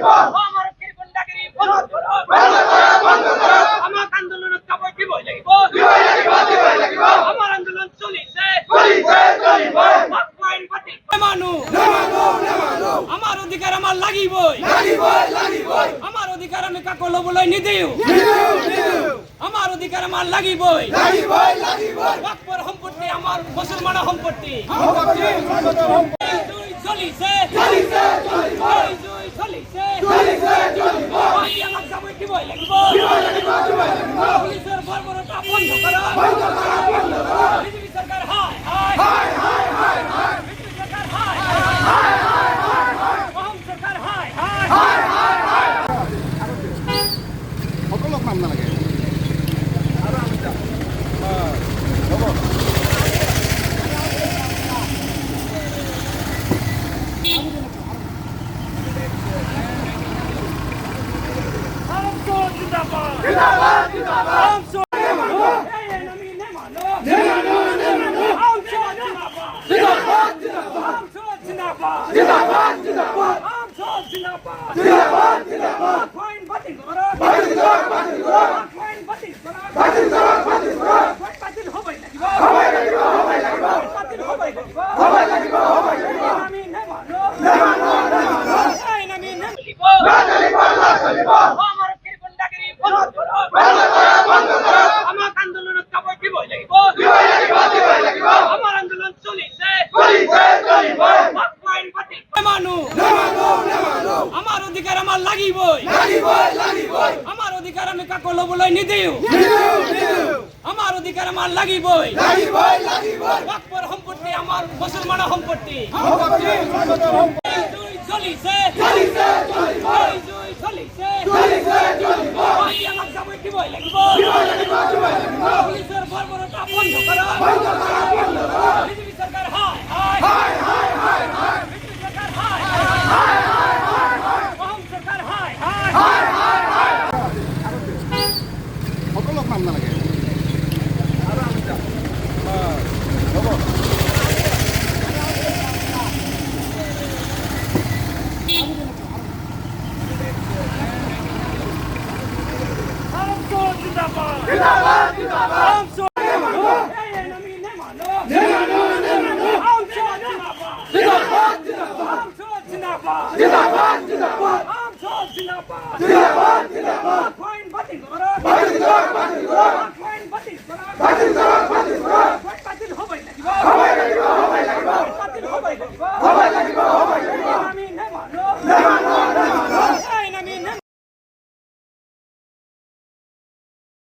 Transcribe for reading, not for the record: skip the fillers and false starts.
আমার কি গুন্ডাগিরি বন্ধ করো আমার আন্দোলন কাবই দিবই লাগিব আমার আন্দোলন চলিছে আইন বাতিল মানো আমার অধিকার আমার লাগিবই আমার অধিকার আমি কাকো লবলাই নিদিও আমার অধিকার আমার লাগিবই বাকপর সম্পত্তি আমার মুসলমান সম্পত্তি চলিছে আমাক যাবই দিবই লাগিব পুলিশের বর্বরতা বন্ধ করা বিজেপি সরকার হায় বিজেপি সরকার হায় অহম সরকার হায় সকলক নাম নালাগে আমার আন্দোলন কাবই দিবই লাগিব আমার আন্দোলন চলিছে আইন বাতিল মানো আমার অধিকার আমার লাগিবই আমার অধিকার আমি কাকো লবলাই নিদিও আমার অধিকার আমার লাগিবই বাকপর সম্পত্তি আমার মুসলমান সম্পত্তি চলিছে আমাক যাবই দিবই লাগিব পুলিশের বর্বরতা বন্ধ করা বিজেপি সরকার হায় বিজেপি সরকার হায় অহম সরকার হায় সকলক নাম নালাগে আমি